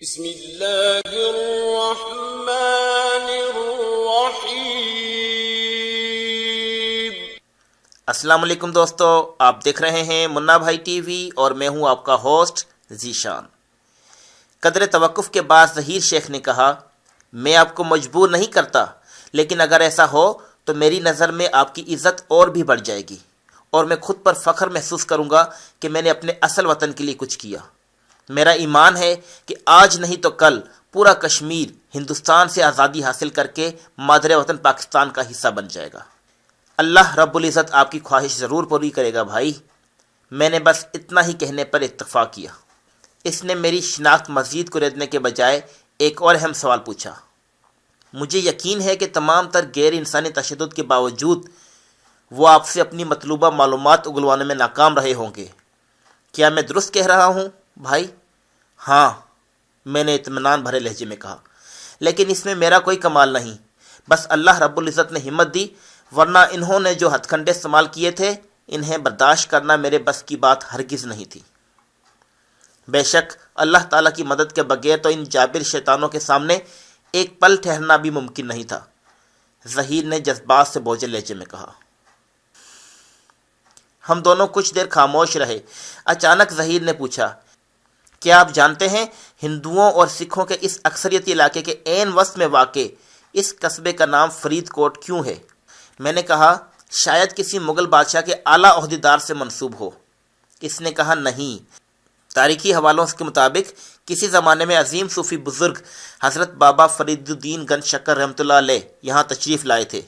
بسم اللہ الرحمن الرحیم۔ السلام علیکم دوستو، آپ دیکھ رہے ہیں منا بھائی ٹی وی اور میں ہوں آپ کا ہوسٹ ذیشان۔ قدر توقف کے بعد ظہیر شیخ نے کہا، میں آپ کو مجبور نہیں کرتا، لیکن اگر ایسا ہو تو میری نظر میں آپ کی عزت اور بھی بڑھ جائے گی اور میں خود پر فخر محسوس کروں گا کہ میں نے اپنے اصل وطن کے لیے کچھ کیا۔ میرا ایمان ہے کہ آج نہیں تو کل پورا کشمیر ہندوستان سے آزادی حاصل کر کے مادر وطن پاکستان کا حصہ بن جائے گا۔ اللہ رب العزت آپ کی خواہش ضرور پوری کرے گا بھائی۔ میں نے بس اتنا ہی کہنے پر اتفاق کیا۔ اس نے میری شناخت مزید کریدنے کے بجائے ایک اور اہم سوال پوچھا۔ مجھے یقین ہے کہ تمام تر غیر انسانی تشدد کے باوجود وہ آپ سے اپنی مطلوبہ معلومات اگلوانے میں ناکام رہے ہوں گے۔ کیا میں درست کہہ رہا ہوں بھائی؟ ہاں، میں نے اطمینان بھرے لہجے میں کہا، لیکن اس میں میرا کوئی کمال نہیں، بس اللہ رب العزت نے ہمت دی، ورنہ انہوں نے جو ہتھ کنڈے استعمال کیے تھے انہیں برداشت کرنا میرے بس کی بات ہرگز نہیں تھی۔ بے شک اللہ تعالیٰ کی مدد کے بغیر تو ان جابر شیطانوں کے سامنے ایک پل ٹھہرنا بھی ممکن نہیں تھا، ظہیر نے جذبات سے بوجھل لہجے میں کہا۔ ہم دونوں کچھ دیر خاموش رہے۔ اچانک ظہیر نے پوچھا، کیا آپ جانتے ہیں ہندوؤں اور سکھوں کے اس اکثریتی علاقے کے عین وسط میں واقع اس قصبے کا نام فرید کوٹ کیوں ہے؟ میں نے کہا، شاید کسی مغل بادشاہ کے اعلیٰ عہدیدار سے منسوب ہو۔ اس نے کہا، نہیں، تاریخی حوالوں کے مطابق کسی زمانے میں عظیم صوفی بزرگ حضرت بابا فرید الدین گنج شکر رحمۃ اللہ علیہ یہاں تشریف لائے تھے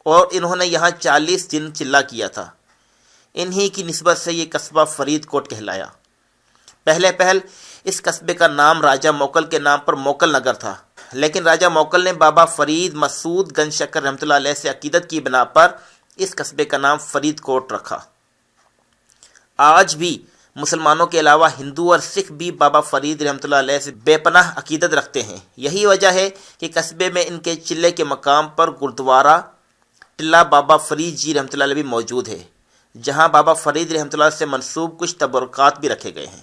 اور انہوں نے یہاں 40 دن چلا کیا تھا۔ انہی کی نسبت سے یہ قصبہ فرید کوٹ کہلایا۔ پہلے اس قصبے کا نام راجہ موکل کے نام پر موکل نگر تھا، لیکن راجہ موکل نے بابا فرید مسعود گنج شکر رحمۃ اللہ علیہ سے عقیدت کی بنا پر اس قصبے کا نام فرید کوٹ رکھا۔ آج بھی مسلمانوں کے علاوہ ہندو اور سکھ بھی بابا فرید رحمۃ اللہ علیہ سے بے پناہ عقیدت رکھتے ہیں۔ یہی وجہ ہے کہ قصبے میں ان کے چلے کے مقام پر گردوارہ ٹلہ بابا فرید جی رحمۃ اللہ علیہ بھی موجود ہے، جہاں بابا فرید رحمۃ اللہ سے منسوب کچھ تبرکات بھی رکھے گئے ہیں۔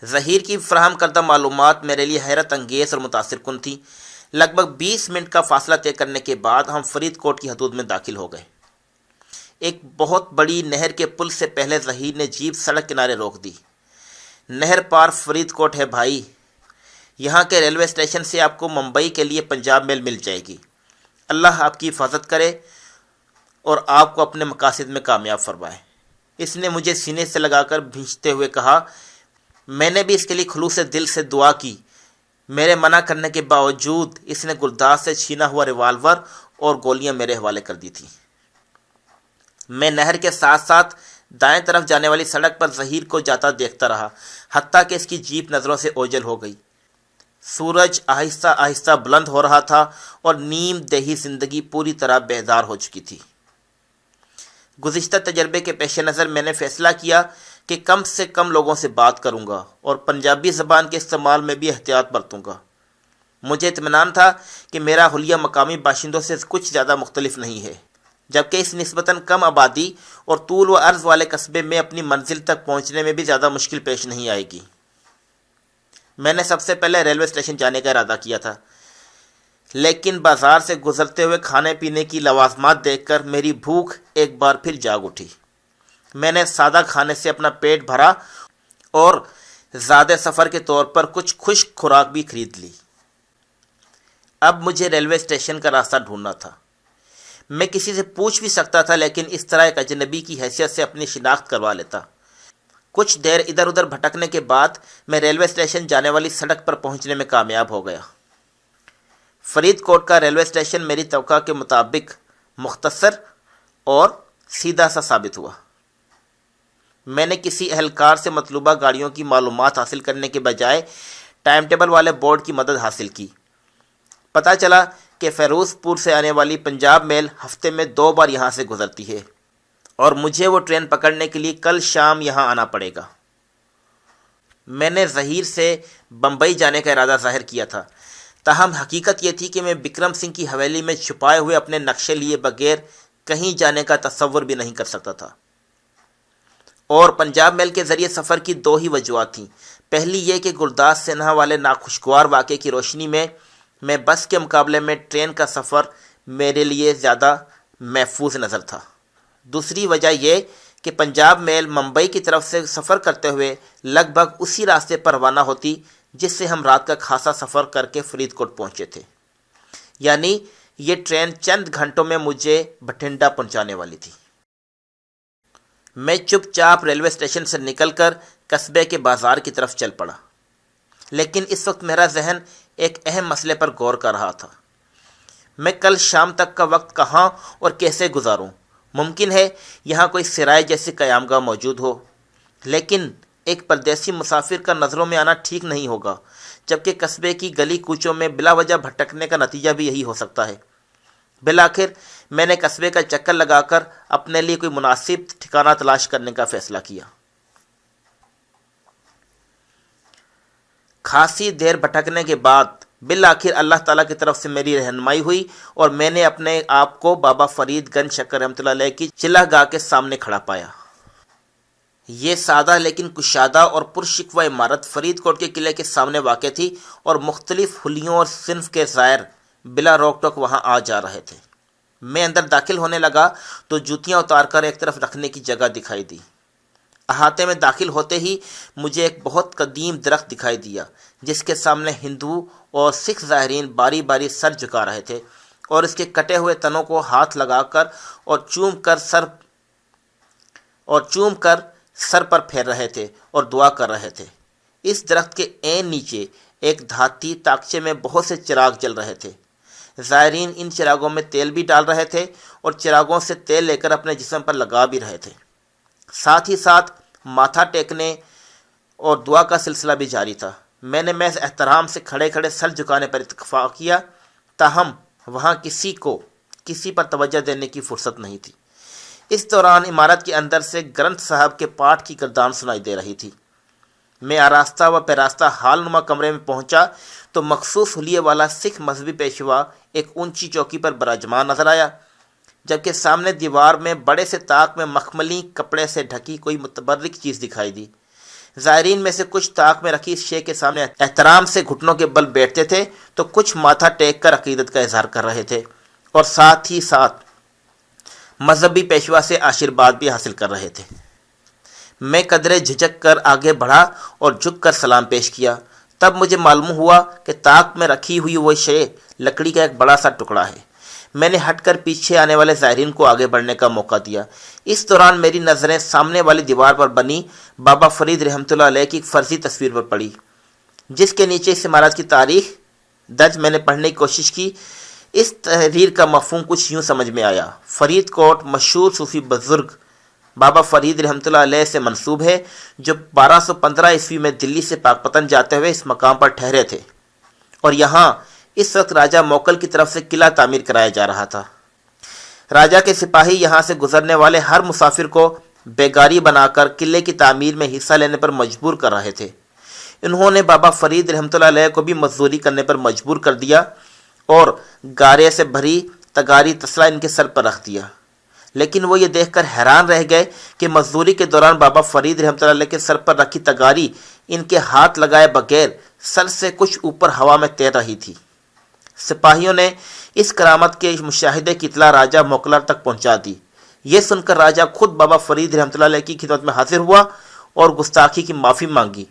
ظہیر کی فراہم کردہ معلومات میرے لیے حیرت انگیز اور متاثر کن تھی۔ لگ بھگ 20 منٹ کا فاصلہ طے کرنے کے بعد ہم فرید کوٹ کی حدود میں داخل ہو گئے۔ ایک بہت بڑی نہر کے پل سے پہلے ظہیر نے جیپ سڑک کنارے روک دی۔ نہر پار فرید کوٹ ہے بھائی۔ یہاں کے ریلوے اسٹیشن سے آپ کو ممبئی کے لیے پنجاب میل مل جائے گی۔ اللہ آپ کی حفاظت کرے اور آپ کو اپنے مقاصد میں کامیاب فرمائے۔ اس نے مجھے سینے سے لگا کر بھینچتے ہوئے کہا۔ میں نے بھی اس کے لیے خلوص دل سے دعا کی۔ میرے منع کرنے کے باوجود اس نے گلداز سے چھینا ہوا ریوالور اور گولیاں میرے حوالے کر دی تھیں۔ میں نہر کے ساتھ ساتھ دائیں طرف جانے والی سڑک پر ظہیر کو جاتا دیکھتا رہا، حتیٰ کہ اس کی جیپ نظروں سے اوجھل ہو گئی۔ سورج آہستہ آہستہ بلند ہو رہا تھا اور نیم دیہی زندگی پوری طرح بیدار ہو چکی تھی۔ گزشتہ تجربے کے پیش نظر میں نے فیصلہ کیا کہ کم سے کم لوگوں سے بات کروں گا اور پنجابی زبان کے استعمال میں بھی احتیاط برتوں گا۔ مجھے اطمینان تھا کہ میرا حلیہ مقامی باشندوں سے کچھ زیادہ مختلف نہیں ہے، جبکہ اس نسبتاً کم آبادی اور طول و عرض والے قصبے میں اپنی منزل تک پہنچنے میں بھی زیادہ مشکل پیش نہیں آئے گی۔ میں نے سب سے پہلے ریلوے اسٹیشن جانے کا ارادہ کیا تھا، لیکن بازار سے گزرتے ہوئے کھانے پینے کی لوازمات دیکھ کر میری بھوک ایک بار پھر جاگ اٹھی۔ میں نے سادہ کھانے سے اپنا پیٹ بھرا اور زیادہ سفر کے طور پر کچھ خشک خوراک بھی خرید لی۔ اب مجھے ریلوے اسٹیشن کا راستہ ڈھونڈنا تھا۔ میں کسی سے پوچھ بھی سکتا تھا، لیکن اس طرح ایک اجنبی کی حیثیت سے اپنی شناخت کروا لیتا۔ کچھ دیر ادھر ادھر بھٹکنے کے بعد میں ریلوے اسٹیشن جانے والی سڑک پر پہنچنے میں کامیاب ہو گیا۔ فرید کوٹ کا ریلوے اسٹیشن میری توقع کے مطابق مختصر اور سیدھا سا ثابت ہوا۔ میں نے کسی اہلکار سے مطلوبہ گاڑیوں کی معلومات حاصل کرنے کے بجائے ٹائم ٹیبل والے بورڈ کی مدد حاصل کی۔ پتہ چلا کہ فیروز پور سے آنے والی پنجاب میل ہفتے میں 2 بار یہاں سے گزرتی ہے اور مجھے وہ ٹرین پکڑنے کے لیے کل شام یہاں آنا پڑے گا۔ میں نے ظہیر سے بمبئی جانے کا ارادہ ظاہر کیا تھا، تاہم حقیقت یہ تھی کہ میں بکرم سنگھ کی حویلی میں چھپائے ہوئے اپنے نقشے لیے بغیر کہیں جانے کا تصور بھی نہیں کر سکتا تھا۔ اور پنجاب میل کے ذریعے سفر کی 2 ہی وجوہات تھیں۔ پہلی یہ کہ گرداس سنہا والے ناخوشگوار واقعے کی روشنی میں بس کے مقابلے میں ٹرین کا سفر میرے لیے زیادہ محفوظ نظر تھا۔ دوسری وجہ یہ کہ پنجاب میل ممبئی کی طرف سے سفر کرتے ہوئے لگ بھگ اسی راستے پر روانہ ہوتی جس سے ہم رات کا خاصا سفر کر کے فرید کوٹ پہنچے تھے، یعنی یہ ٹرین چند گھنٹوں میں مجھے بٹھنڈا پہنچانے والی تھی۔ میں چپ چاپ ریلوے اسٹیشن سے نکل کر قصبے کے بازار کی طرف چل پڑا، لیکن اس وقت میرا ذہن ایک اہم مسئلے پر غور کر رہا تھا۔ میں کل شام تک کا وقت کہاں اور کیسے گزاروں؟ ممکن ہے یہاں کوئی سرائے جیسی قیام گاہ موجود ہو، لیکن ایک پردیسی مسافر کا نظروں میں آنا ٹھیک نہیں ہوگا، جبکہ قصبے کی گلی کوچوں میں بلا وجہ بھٹکنے کا نتیجہ بھی یہی ہو سکتا ہے۔ بالآخر میں نے قصبے کا چکر لگا کر اپنے لیے کوئی مناسب ٹھکانہ تلاش کرنے کا فیصلہ کیا۔ خاصی دیر بھٹکنے کے بعد بالآخر اللہ تعالیٰ کی طرف سے میری رہنمائی ہوئی اور میں نے اپنے آپ کو بابا فرید گنج شکر رحمۃ اللہ علیہ کی چلہ گاہ کے سامنے کھڑا پایا۔ یہ سادہ لیکن کشادہ اور پرشکوہ عمارت فرید کوٹ کے قلعے کے سامنے واقع تھی اور مختلف حلیوں اور صنف کے زائر بلا روک ٹوک وہاں آ جا رہے تھے۔ میں اندر داخل ہونے لگا تو جوتیاں اتار کر ایک طرف رکھنے کی جگہ دکھائی دی۔ احاطے میں داخل ہوتے ہی مجھے ایک بہت قدیم درخت دکھائی دیا جس کے سامنے ہندو اور سکھ زائرین باری باری سر جھکا رہے تھے اور اس کے کٹے ہوئے تنوں کو ہاتھ لگا کر اور چوم کر سر پر پھیر رہے تھے اور دعا کر رہے تھے۔ اس درخت کے عین نیچے ایک دھاتی طاقچے میں بہت سے چراغ جل رہے تھے۔ زائرین ان چراغوں میں تیل بھی ڈال رہے تھے اور چراغوں سے تیل لے کر اپنے جسم پر لگا بھی رہے تھے۔ ساتھ ہی ساتھ ماتھا ٹیکنے اور دعا کا سلسلہ بھی جاری تھا۔ میں نے محض احترام سے کھڑے کھڑے سر جھکانے پر اتفاق کیا، تاہم وہاں کسی پر توجہ دینے کی فرصت نہیں تھی۔ اس دوران عمارت کے اندر سے گرنتھ صاحب کے پاٹ کی گردان سنائی دے رہی تھی۔ میں آراستہ و پیراستہ حال نما کمرے میں پہنچا تو مخصوص حلیے والا سکھ مذہبی پیشوا ایک اونچی چوکی پر براجمان نظر آیا، جبکہ سامنے دیوار میں بڑے سے طاق میں مخملی کپڑے سے ڈھکی کوئی متبرک چیز دکھائی دی۔ زائرین میں سے کچھ طاق میں رکھی اس شے کے سامنے احترام سے گھٹنوں کے بل بیٹھتے تھے تو کچھ ماتھا ٹیک کر عقیدت کا اظہار کر رہے تھے اور ساتھ ہی ساتھ مذہبی پیشوا سے آشیرواد بھی حاصل کر رہے تھے۔ میں قدرے جھجک کر آگے بڑھا اور جھک کر سلام پیش کیا۔ تب مجھے معلوم ہوا کہ طاق میں رکھی ہوئی وہ شے لکڑی کا ایک بڑا سا ٹکڑا ہے۔ میں نے ہٹ کر پیچھے آنے والے زائرین کو آگے بڑھنے کا موقع دیا۔ اس دوران میری نظریں سامنے والی دیوار پر بنی بابا فرید رحمۃ اللہ علیہ کی ایک فرضی تصویر پر پڑی، جس کے نیچے اس عمارت کی تاریخ درج میں نے پڑھنے کی کوشش کی۔ اس تحریر کا مفہوم کچھ یوں سمجھ میں آیا: فرید کوٹ مشہور صوفی بزرگ بابا فرید رحمۃ اللہ علیہ سے منسوب ہے، جو 1215 عیسوی میں دلی سے پاک پتن جاتے ہوئے اس مقام پر ٹھہرے تھے، اور یہاں اس وقت راجہ موکل کی طرف سے قلعہ تعمیر کرایا جا رہا تھا۔ راجہ کے سپاہی یہاں سے گزرنے والے ہر مسافر کو بیگاری بنا کر قلعے کی تعمیر میں حصہ لینے پر مجبور کر رہے تھے۔ انہوں نے بابا فرید رحمۃ اللہ علیہ کو بھی مزدوری کرنے پر مجبور کر دیا اور گارے سے بھری تگاری تسلا ان کے سر پر رکھ دیا، لیکن وہ یہ دیکھ کر حیران رہ گئے کہ مزدوری کے دوران بابا فرید رحمۃ اللہ علیہ کے سر پر رکھی تگاری ان کے ہاتھ لگائے بغیر سر سے کچھ اوپر ہوا میں تیر رہی تھی۔ سپاہیوں نے اس کرامت کے مشاہدے کی اطلاع راجہ موکلر تک پہنچا دی۔ یہ سن کر راجہ خود بابا فرید رحمۃ اللہ علیہ کی خدمت میں حاضر ہوا اور گستاخی کی معافی مانگی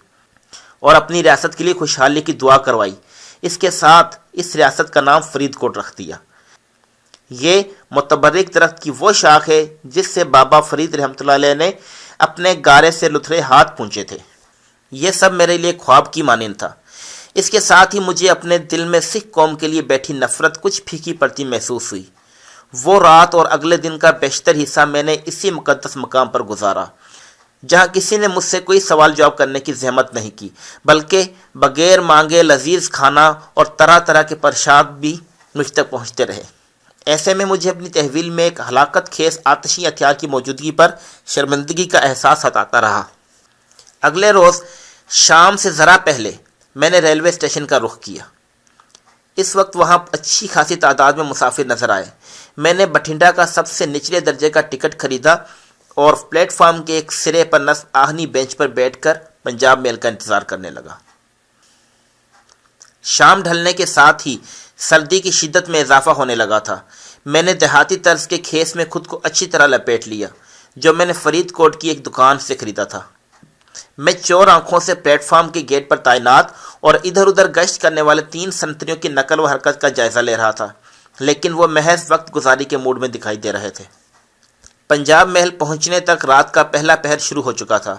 اور اپنی ریاست کے لیے خوشحالی کی دعا کروائی۔ اس کے ساتھ اس ریاست کا نام فرید کوٹ رکھ دیا۔ یہ متبرک درخت کی وہ شاخ ہے جس سے بابا فرید رحمۃ اللہ علیہ نے اپنے گارے سے لتھڑے ہاتھ پونچھے تھے۔ یہ سب میرے لیے خواب کی مانند تھا۔ اس کے ساتھ ہی مجھے اپنے دل میں سکھ قوم کے لیے بیٹھی نفرت کچھ پھیکی پڑتی محسوس ہوئی۔ وہ رات اور اگلے دن کا بیشتر حصہ میں نے اسی مقدس مقام پر گزارا، جہاں کسی نے مجھ سے کوئی سوال جواب کرنے کی زحمت نہیں کی، بلکہ بغیر مانگے لذیذ کھانا اور طرح طرح کے پرشاد بھی مجھ تک پہنچتے رہے۔ ایسے میں مجھے اپنی تحویل میں ایک ہلاکت خیز آتشی ہتھیار کی موجودگی پر شرمندگی کا احساس ستاتا رہا۔ اگلے روز شام سے ذرا پہلے میں نے ریلوے اسٹیشن کا رخ کیا۔ اس وقت وہاں اچھی خاصی تعداد میں مسافر نظر آئے۔ میں نے بٹھنڈا کا سب سے نچلے درجے کا ٹکٹ خریدا اور پلیٹ فارم کے ایک سرے پر نصب آہنی بینچ پر بیٹھ کر پنجاب میل کا انتظار کرنے لگا۔ شام ڈھلنے کے ساتھ ہی سردی کی شدت میں اضافہ ہونے لگا تھا۔ میں نے دیہاتی طرز کے کھیس میں خود کو اچھی طرح لپیٹ لیا جو میں نے فرید کوٹ کی ایک دکان سے خریدا تھا۔ میں چور آنکھوں سے پلیٹ فارم کے گیٹ پر تعینات اور ادھر ادھر گشت کرنے والے 3 سنتریوں کی نقل و حرکت کا جائزہ لے رہا تھا، لیکن وہ محض وقت گزاری کے موڈ میں دکھائی دے رہے تھے۔ پنجاب محل پہنچنے تک رات کا پہلا پہر شروع ہو چکا تھا۔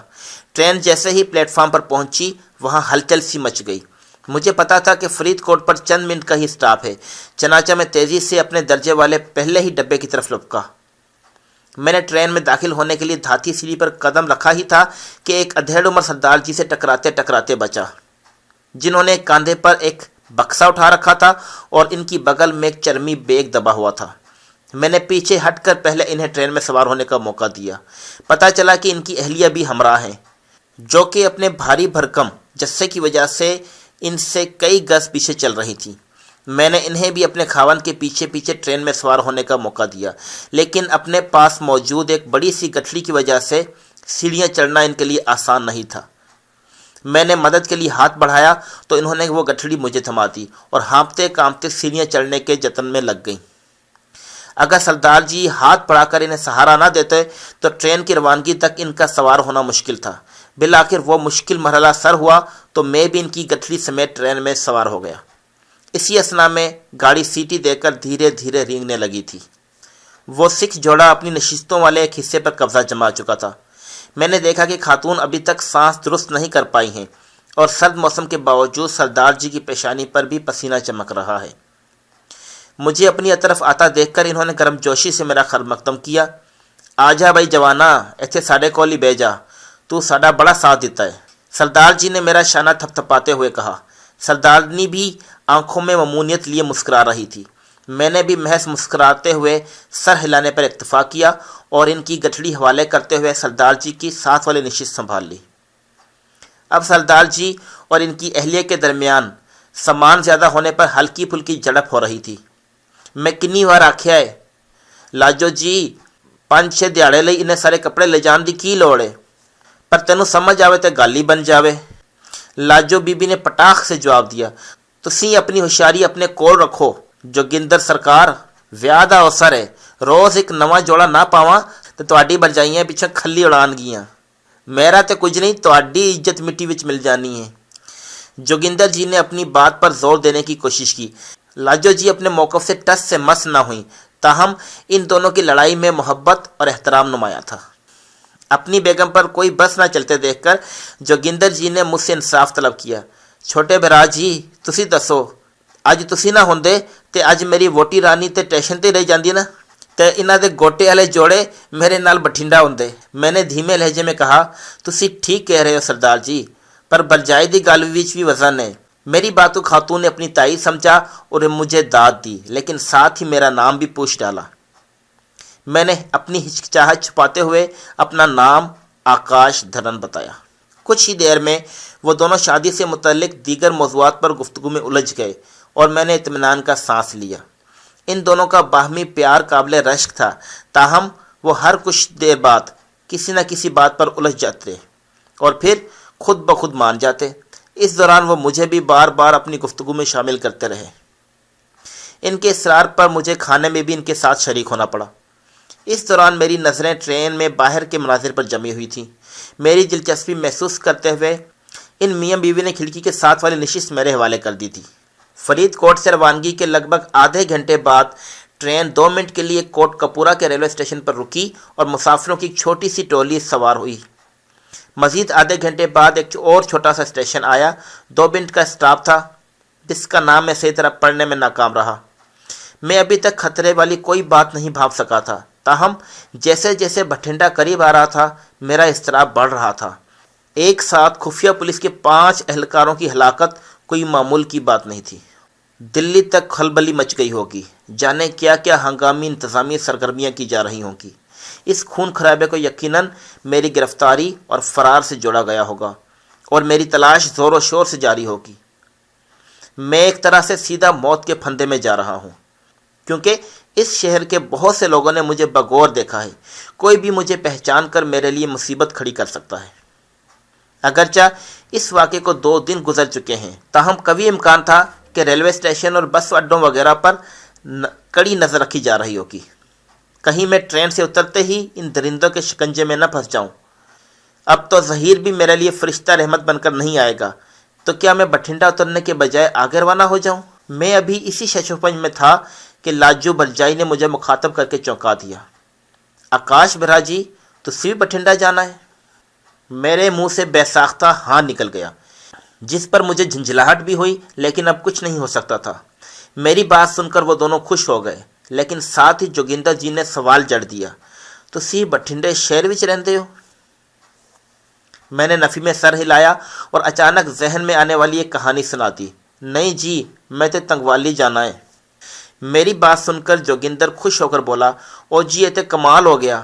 ٹرین جیسے ہی پلیٹ فارم پر پہنچی وہاں ہلچل سی مچ گئی۔ مجھے پتا تھا کہ فرید کوٹ پر چند منٹ کا ہی اسٹاپ ہے، چنانچہ میں تیزی سے اپنے درجے والے پہلے ہی ڈبے کی طرف لپکا۔ میں نے ٹرین میں داخل ہونے کے لیے دھاتی سیڑھی پر قدم رکھا ہی تھا کہ ایک ادھیڑ عمر سردار جی سے ٹکراتے ٹکراتے بچا، جنہوں نے ایک کاندھے پر ایک بکسا اٹھا رکھا تھا اور ان کی بغل میں ایک چرمی بیگ دبا ہوا تھا۔ میں نے پیچھے ہٹ کر پہلے انہیں ٹرین میں سوار ہونے کا موقع دیا۔ پتہ چلا کہ ان کی اہلیہ بھی ہمراہ ہیں، جو کہ اپنے بھاری بھرکم جثے کی وجہ سے ان سے کئی گز پیچھے چل رہی تھی۔ میں نے انہیں بھی اپنے خاوند کے پیچھے پیچھے ٹرین میں سوار ہونے کا موقع دیا، لیکن اپنے پاس موجود ایک بڑی سی گٹھڑی کی وجہ سے سیڑھیاں چڑھنا ان کے لیے آسان نہیں تھا۔ میں نے مدد کے لیے ہاتھ بڑھایا تو انہوں نے وہ گٹھڑی مجھے تھما دی اور ہانپتے کانپتے سیڑھیاں چڑھنے کے جتن میں لگ گئیں۔ اگر سردار جی ہاتھ بڑھا کر انہیں سہارا نہ دیتے تو ٹرین کی روانگی تک ان کا سوار ہونا مشکل تھا۔ بالآخر وہ مشکل مرحلہ سر ہوا تو میں بھی ان کی گٹھڑی سمیت ٹرین میں سوار ہو گیا۔ اسی اثنا میں گاڑی سیٹی دے کر دھیرے دھیرے رینگنے لگی تھی۔ وہ سکھ جوڑا اپنی نشستوں والے ایک حصے پر قبضہ جما چکا تھا۔ میں نے دیکھا کہ خاتون ابھی تک سانس درست نہیں کر پائی ہیں اور سرد موسم کے باوجود سردار جی کی پیشانی پر بھی پسینہ چمک رہا ہے۔ مجھے اپنی طرف آتا دیکھ کر انہوں نے گرم جوشی سے میرا خیر مقدم کیا۔ آجا بھائی جوانا، ایتھے ساڈے کول ہی بہ جا، تو ساڈا بڑا ساتھ دیتا ہے، سردار جی نے میرا شانہ تھپ تھپاتے ہوئے کہا۔ سردارنی بھی آنکھوں میں ممنونیت لیے مسکرا رہی تھی۔ میں نے بھی محض مسکراتے ہوئے سر ہلانے پر اکتفا کیا اور ان کی گٹھڑی حوالے کرتے ہوئے سردار جی کی ساتھ والی نشست سنبھال لی۔ اب سردار جی اور ان کی اہلیہ کے درمیان سامان زیادہ ہونے پر ہلکی پھلکی جھڑپ ہو رہی تھی۔ میں کنی بار آکھیا ہے، لاجو جی 5-6 ਦਿਹਾੜੇ ਲਈ انہیں سارے کپڑے لے جان دی کی لوڑ ہے، پر تینوں سمجھ آوے تے گل ہی بن جاوے۔ لاجو بی بی نے پٹاخ سے جواب دیا، تسی اپنی ہوشیاری اپنے کول رکھو جوگندر سرکار، ویاہ دا اوسر ہے، روز ایک نواں جوڑا نہ پاواں تے تہاڈی برجائیاں پیچھے کھلی اڑان گیاں، میرا تے کچھ نہیں، تہاڈی عزت مٹی وچ مل جانی ہے۔ جوگندر جی نے اپنی بات پر زور دینے کی کوشش کی۔ لاجو جی اپنے موقف سے ٹس سے مس نہ ہوئیں، تاہم ان دونوں کی لڑائی میں محبت اور احترام نمایاں تھا۔ اپنی بیگم پر کوئی بس نہ چلتے دیکھ کر جوگندر جی نے مجھ سے انصاف طلب کیا۔ چھوٹے بھرا جی تسی دسو، اج تسی نہ ہوندے تے اج میری ووٹی رانی تے ٹیشن تے رہ جاندی نا، تے انہاں دے گوٹے والے جوڑے میرے نال بٹھنڈا ہوندے۔ میں نے دھیمے لہجے میں کہا، تسی ٹھیک کہہ رہے ہو سردار جی، پر برجائی دی گل وچ بھی وزن ہے۔ میری بات کو خاتون نے اپنی تائید سمجھا اور مجھے داد دی، لیکن ساتھ ہی میرا نام بھی پوچھ ڈالا۔ میں نے اپنی ہچکچاہٹ چھپاتے ہوئے اپنا نام آکاش دھرن بتایا۔ کچھ ہی دیر میں وہ دونوں شادی سے متعلق دیگر موضوعات پر گفتگو میں الجھ گئے اور میں نے اطمینان کا سانس لیا۔ ان دونوں کا باہمی پیار قابل رشک تھا، تاہم وہ ہر کچھ دیر بعد کسی نہ کسی بات پر الجھ جاتے اور پھر خود بخود مان جاتے۔ اس دوران وہ مجھے بھی بار بار اپنی گفتگو میں شامل کرتے رہے۔ ان کے اصرار پر مجھے کھانے میں بھی ان کے ساتھ شریک ہونا پڑا۔ اس دوران میری نظریں ٹرین میں باہر کے مناظر پر جمی ہوئی تھیں۔ میری دلچسپی محسوس کرتے ہوئے ان میاں بیوی نے کھڑکی کے ساتھ والی نشست میرے حوالے کر دی تھی۔ فرید کوٹ سے روانگی کے لگ بھگ آدھے گھنٹے بعد ٹرین 2 منٹ کے لیے کوٹ کپورہ کے ریلوے اسٹیشن پر رکی اور مسافروں کی ایک چھوٹی سی ٹولی سوار ہوئی۔ مزید آدھے گھنٹے بعد ایک اور چھوٹا سا اسٹیشن آیا۔ 2 منٹ کا اسٹاپ تھا، جس کا نام میں صحیح طرح پڑھنے میں ناکام رہا۔ میں ابھی تک خطرے والی کوئی بات نہیں بھاپ سکا تھا، تاہم جیسے جیسے بٹھنڈا قریب آ رہا تھا میرا اضطراب بڑھ رہا تھا۔ ایک ساتھ خفیہ پولیس کے 5 اہلکاروں کی ہلاکت کوئی معمول کی بات نہیں تھی۔ دلی تک کھلبلی مچ گئی ہوگی، جانے کیا کیا ہنگامی انتظامی سرگرمیاں کی جا رہی ہوں گی۔ اس خون خرابے کو یقیناً میری گرفتاری اور فرار سے جوڑا گیا ہوگا اور میری تلاش زور و شور سے جاری ہوگی۔ میں ایک طرح سے سیدھا موت کے پھندے میں جا رہا ہوں، کیونکہ اس شہر کے بہت سے لوگوں نے مجھے بغور دیکھا ہے۔ کوئی بھی مجھے پہچان کر میرے لیے مصیبت کھڑی کر سکتا ہے۔ اگرچہ اس واقعے کو 2 دن گزر چکے ہیں، تاہم قوی امکان تھا کہ ریلوے اسٹیشن اور بس اڈوں وغیرہ پر کڑی نظر رکھی جا رہی ہوگی، کہیں میں ٹرین سے اترتے ہی ان درندوں کے شکنجے میں نہ پھنس جاؤں۔ اب تو ظہیر بھی میرے لیے فرشتہ رحمت بن کر نہیں آئے گا، تو کیا میں بٹھنڈا اترنے کے بجائے آگے روانہ ہو جاؤں؟ میں ابھی اسی ششوپنج میں تھا کہ لاجو برجائی نے مجھے مخاطب کر کے چونکا دیا۔ آکاش برا جی، تسی بھی بٹھنڈا جانا ہے؟ میرے منہ سے بے ساختہ ہاں نکل گیا، جس پر مجھے جھنجھلاہٹ بھی ہوئی، لیکن اب کچھ نہیں ہو سکتا تھا۔ میری بات سن کر وہ دونوں خوش ہو گئے، لیکن ساتھ ہی جوگندر جی نے سوال جڑ دیا، تسی بٹھنڈے شہر وچ رہندے ہو؟ میں نے نفی میں سر ہلایا اور اچانک ذہن میں آنے والی ایک کہانی سنا دی۔ نہیں جی، میں تے تنگوالی جانا ہے۔ میری بات سن کر جوگندر خوش ہو کر بولا، او جی یہ تے کمال ہو گیا،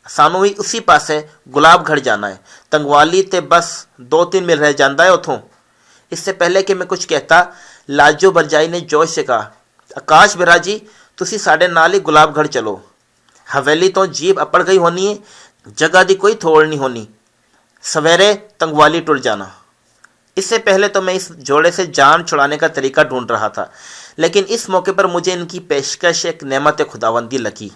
سانو بھی اسی پاسے گلاب گھڑ جانا ہے، تنگوالی تے بس 2-3 میل رہ جاندہ ہے اتھوں۔ اس سے پہلے کہ میں کچھ کہتا، لاجو برجائی نے جوش سے کہا، آکاش برا جی، تسی ساڈے نال ہی گلاب گھڑ چلو، حویلی تو جیب اپڑ گئی ہونی ہے، جگہ دی کوئی تھوڑ نہیں ہونی، سویرے تنگوالی ٹر جانا۔ اس سے پہلے تو میں اس جوڑے سے جان چھڑانے کا طریقہ ڈھونڈ رہا تھا، لیکن اس موقع پر مجھے ان کی پیشکش ایک نعمت خداوندی لگی،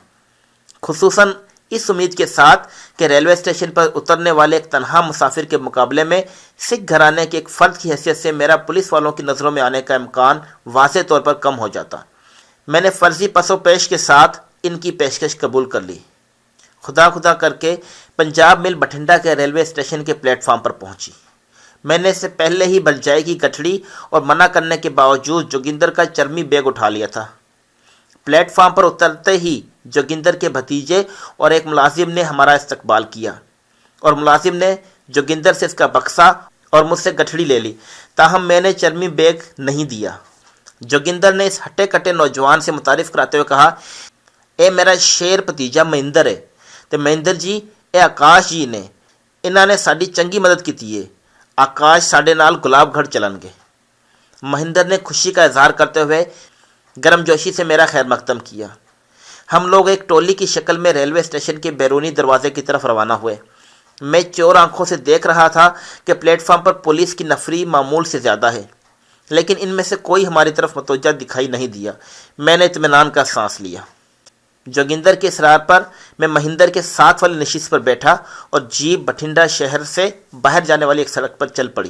خصوصاً اس امید کے ساتھ کہ ریلوے اسٹیشن پر اترنے والے ایک تنہا مسافر کے مقابلے میں سکھ گھرانے کے ایک فرد کی حیثیت سے میرا پولیس والوں کی نظروں میں آنے کا امکان واضح طور پر کم ہو جاتا۔ میں نے فرضی پس و پیش کے ساتھ ان کی پیشکش قبول کر لی۔ خدا خدا کر کے پنجاب مل بٹھنڈا کے ریلوے اسٹیشن کے پلیٹ فارم پر پہنچی۔ میں نے اس سے پہلے ہی برجائی کی گٹھڑی اور منع کرنے کے باوجود جوگندر کا چرمی بیگ اٹھا لیا تھا۔ پلیٹ فارم پر اترتے ہی جوگندر کے بھتیجے اور ایک ملازم نے ہمارا استقبال کیا، اور ملازم نے جوگندر سے اس کا بکسا اور مجھ سے گٹھڑی لے لی، تاہم میں نے چرمی بیگ نہیں دیا۔ جوگندر نے اس ہٹے کٹے نوجوان سے متعارف کراتے ہوئے کہا، اے میرا شیر بھتیجا مہندر ہے، تے مہندر جی اے آکاش جی نے، انہاں نے ساڈی چنگی مدد کیتی ہے، آکاش ساڈے نال گلاب گھڑ چلن گے۔ مہندر نے خوشی کا اظہار کرتے ہوئے گرم جوشی سے میرا خیر مقدم کیا۔ ہم لوگ ایک ٹولی کی شکل میں ریلوے اسٹیشن کے بیرونی دروازے کی طرف روانہ ہوئے۔ میں چور آنکھوں سے دیکھ رہا تھا کہ پلیٹ فارم پر پولیس کی نفری معمول سے زیادہ ہے، لیکن ان میں سے کوئی ہماری طرف متوجہ دکھائی نہیں دیا۔ میں نے اطمینان کا سانس لیا۔ جوگندر کے اصرار پر میں مہندر کے ساتھ والی نشست پر بیٹھا اور جیپ بٹھنڈا شہر سے باہر جانے والی ایک سڑک پر چل پڑی۔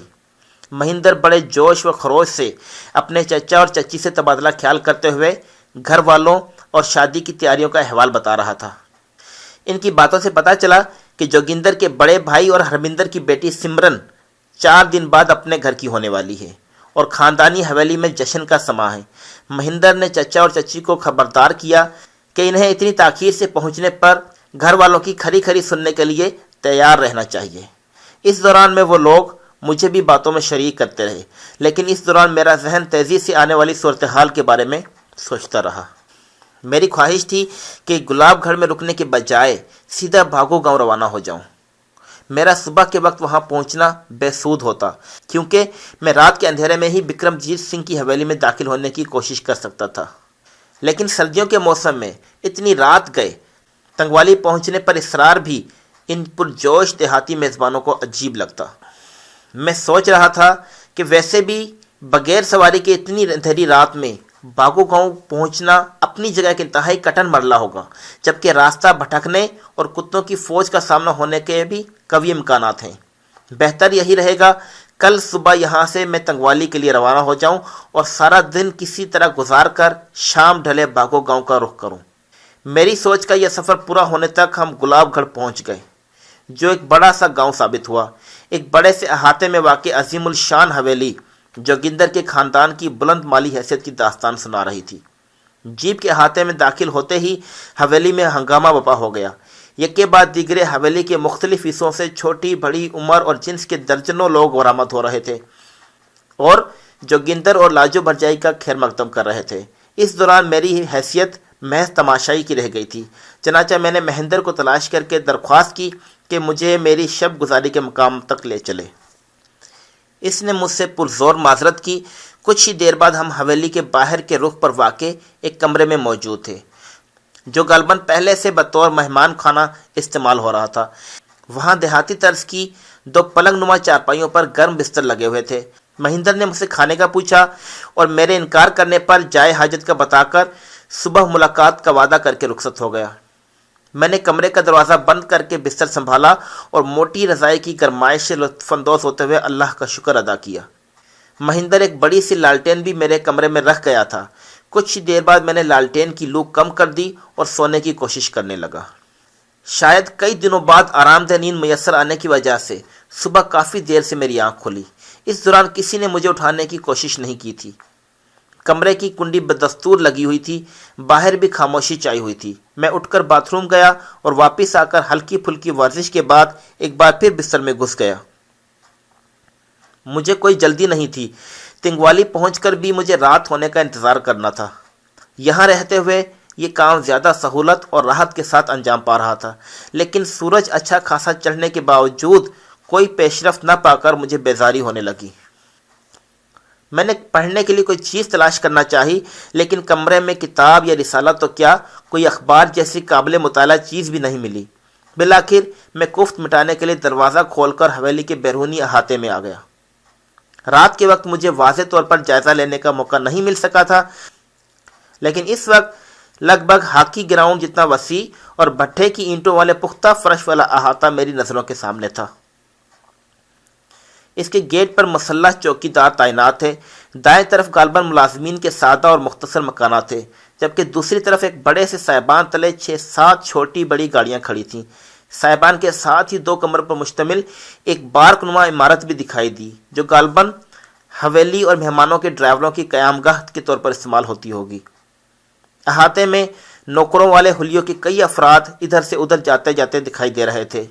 مہندر بڑے جوش و خروش سے اپنے چچا اور چچی سے تبادلہ خیال کرتے ہوئے گھر والوں اور شادی کی تیاریوں کا احوال بتا رہا تھا۔ ان کی باتوں سے پتہ چلا کہ جوگندر کے بڑے بھائی اور ہرمندر کی بیٹی سمرن 4 دن بعد اپنے گھر کی ہونے والی ہے اور خاندانی حویلی میں جشن کا سماں ہے۔ مہندر نے چچا اور چچی کو خبردار کیا کہ انہیں اتنی تاخیر سے پہنچنے پر گھر والوں کی کھری کھری سننے کے لیے تیار رہنا چاہیے۔ اس دوران میں وہ لوگ مجھے بھی باتوں میں شریک کرتے رہے، لیکن اس دوران میرا ذہن تیزی سے آنے والی صورتحال کے بارے میں سوچتا رہا۔ میری خواہش تھی کہ گلاب گھڑ میں رکنے کے بجائے سیدھا بھاگو گاؤں روانہ ہو جاؤں۔ میرا صبح کے وقت وہاں پہنچنا بے سود ہوتا، کیونکہ میں رات کے اندھیرے میں ہی بکرم جیت سنگھ کی حویلی میں داخل ہونے کی کوشش کر سکتا تھا، لیکن سردیوں کے موسم میں اتنی رات گئے تنگوالی پہنچنے پر اصرار بھی ان پرجوش دیہاتی میزبانوں کو عجیب لگتا۔ میں سوچ رہا تھا کہ ویسے بھی بغیر سواری کے اتنی اندھیری رات میں باغو گاؤں پہنچنا اپنی جگہ ایک انتہائی کٹن مرحلہ ہوگا، جبکہ راستہ بھٹکنے اور کتوں کی فوج کا سامنا ہونے کے بھی قوی امکانات ہیں۔ بہتر یہی رہے گا کل صبح یہاں سے میں تنگوالی کے لیے روانہ ہو جاؤں اور سارا دن کسی طرح گزار کر شام ڈھلے باغو گاؤں کا رخ کروں۔ میری سوچ کا یہ سفر پورا ہونے تک ہم گلاب گھڑ پہنچ گئے، جو ایک بڑا سا گاؤں ثابت ہوا۔ ایک بڑے سے احاطے میں واقع عظیم الشان حویلی جوگندر کے خاندان کی بلند مالی حیثیت کی داستان سنا رہی تھی۔ جیپ کے احاطے میں داخل ہوتے ہی حویلی میں ہنگامہ برپا ہو گیا۔ یکے بعد دیگرے حویلی کے مختلف حصوں سے چھوٹی بڑی عمر اور جنس کے درجنوں لوگ برآمد ہو رہے تھے اور جوگندر اور لاجو برجائی کا خیر مقدم کر رہے تھے۔ اس دوران میری حیثیت محض تماشائی کی رہ گئی تھی، چنانچہ میں نے مہندر کو تلاش کر کے درخواست کی کہ مجھے میری شب گزاری کے مقام تک لے چلے۔ اس نے مجھ سے پرزور معذرت کی۔ کچھ ہی دیر بعد ہم حویلی کے باہر کے رخ پر واقع ایک کمرے میں موجود تھے، جو غالباً پہلے سے بطور مہمان خانہ استعمال ہو رہا تھا۔ وہاں دیہاتی طرز کی 2 پلنگ نما چارپائیوں پر گرم بستر لگے ہوئے تھے۔ مہندر نے مجھ سے کھانے کا پوچھا اور میرے انکار کرنے پر جائے حاجت کا بتا کر صبح ملاقات کا وعدہ کر کے رخصت ہو گیا۔ میں نے کمرے کا دروازہ بند کر کے بستر سنبھالا اور موٹی رضائی کی گرمائش سے لطف اندوز ہوتے ہوئے اللہ کا شکر ادا کیا۔ مہندر ایک بڑی سی لالٹین بھی میرے کمرے میں رکھ گیا تھا۔ کچھ دیر بعد میں نے لالٹین کی لو کم کر دی اور سونے کی کوشش کرنے لگا۔ شاید کئی دنوں بعد آرام دہ نیند میسر آنے کی وجہ سے صبح کافی دیر سے میری آنکھ کھلی۔ اس دوران کسی نے مجھے اٹھانے کی کوشش نہیں کی تھی۔ کمرے کی کنڈی بدستور لگی ہوئی تھی، باہر بھی خاموشی چھائی ہوئی تھی۔ میں اٹھ کر باتھ روم گیا اور واپس آ کر ہلکی پھلکی ورزش کے بعد ایک بار پھر بستر میں گھس گیا۔ مجھے کوئی جلدی نہیں تھی۔ تنگوالی پہنچ کر بھی مجھے رات ہونے کا انتظار کرنا تھا۔ یہاں رہتے ہوئے یہ کام زیادہ سہولت اور راحت کے ساتھ انجام پا رہا تھا، لیکن سورج اچھا خاصا چڑھنے کے باوجود کوئی پیش رفت نہ پا کر مجھے بیزاری ہونے لگی۔ میں نے پڑھنے کے لیے کوئی چیز تلاش کرنا چاہی، لیکن کمرے میں کتاب یا رسالہ تو کیا، کوئی اخبار جیسی قابل مطالعہ چیز بھی نہیں ملی۔ بالآخر میں کفت مٹانے کے لیے دروازہ کھول کر حویلی کے بیرونی احاطے میں آ گیا۔ رات کے وقت مجھے واضح طور پر جائزہ لینے کا موقع نہیں مل سکا تھا، لیکن اس وقت لگ بھگ ہاکی گراؤنڈ جتنا وسیع اور بھٹے کی اینٹوں والے پختہ فرش والا احاطہ میری نظروں کے سامنے تھا۔ اس کے گیٹ پر مسلح چوکی دار تعینات تھے۔ دائیں طرف غالباً ملازمین کے سادہ اور مختصر مکانات تھے، جبکہ دوسری طرف ایک بڑے سے سائبان تلے 6-7 چھوٹی بڑی گاڑیاں کھڑی تھیں۔ سائبان کے ساتھ ہی 2 کمروں پر مشتمل ایک بارک نما عمارت بھی دکھائی دی، جو غالباً حویلی اور مہمانوں کے ڈرائیوروں کی قیام گاہ کے طور پر استعمال ہوتی ہوگی۔ احاطے میں نوکروں والے حلیوں کے کئی افراد ادھر سے ادھر جاتے جاتے دکھائی دے رہے تھے۔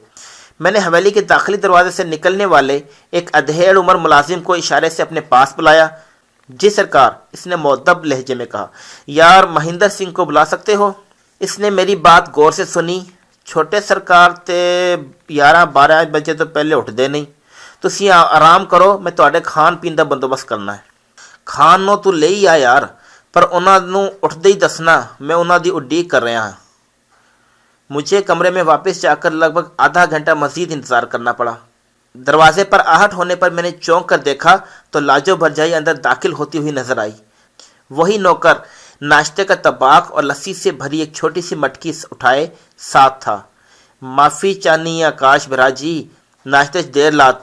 میں نے حویلی کے داخلی دروازے سے نکلنے والے ایک ادھیڑ عمر ملازم کو اشارے سے اپنے پاس بلایا۔ جی سرکار، اس نے مؤدب لہجے میں کہا۔ یار مہندر سنگھ کو بلا سکتے ہو؟ اس نے میری بات غور سے سنی۔ چھوٹے سرکار تے 11-12 بجے تو پہلے اٹھ دے نہیں، تسی آرام کرو، میں تواڈے کھان پین دا بندوبست کرنا ہے۔ کھان نو تو لے ہی آ یار، پر انہاں نو اٹھدے ہی دسنا، میں انہاں دی اڈیق کر رہا ہاں۔ مجھے کمرے میں واپس جا کر لگ بھگ آدھا گھنٹہ مزید انتظار کرنا پڑا۔ دروازے پر آہٹ ہونے پر میں نے چونک کر دیکھا تو لاجو بھرجائی اندر داخل ہوتی ہوئی نظر آئی۔ وہی نوکر ناشتے کا طباق اور لسی سے بھری ایک چھوٹی سی مٹکی اٹھائے ساتھ تھا۔ معافی چانی آکاش بھرا جی، ناشتے دیر لات،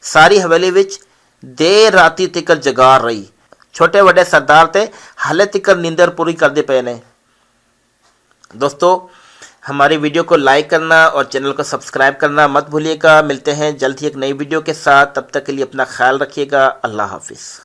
ساری حویلی وچ دیر راتی تکر جگار رہی، چھوٹے وڈے سردار تے حالے تکر نیندر پوری کردے پے نے۔ دوستو، ہماری ویڈیو کو لائک کرنا اور چینل کو سبسکرائب کرنا مت بھولیے گا۔ ملتے ہیں جلد ہی ایک نئی ویڈیو کے ساتھ، تب تک کے لیے اپنا خیال رکھیے گا۔ اللہ حافظ۔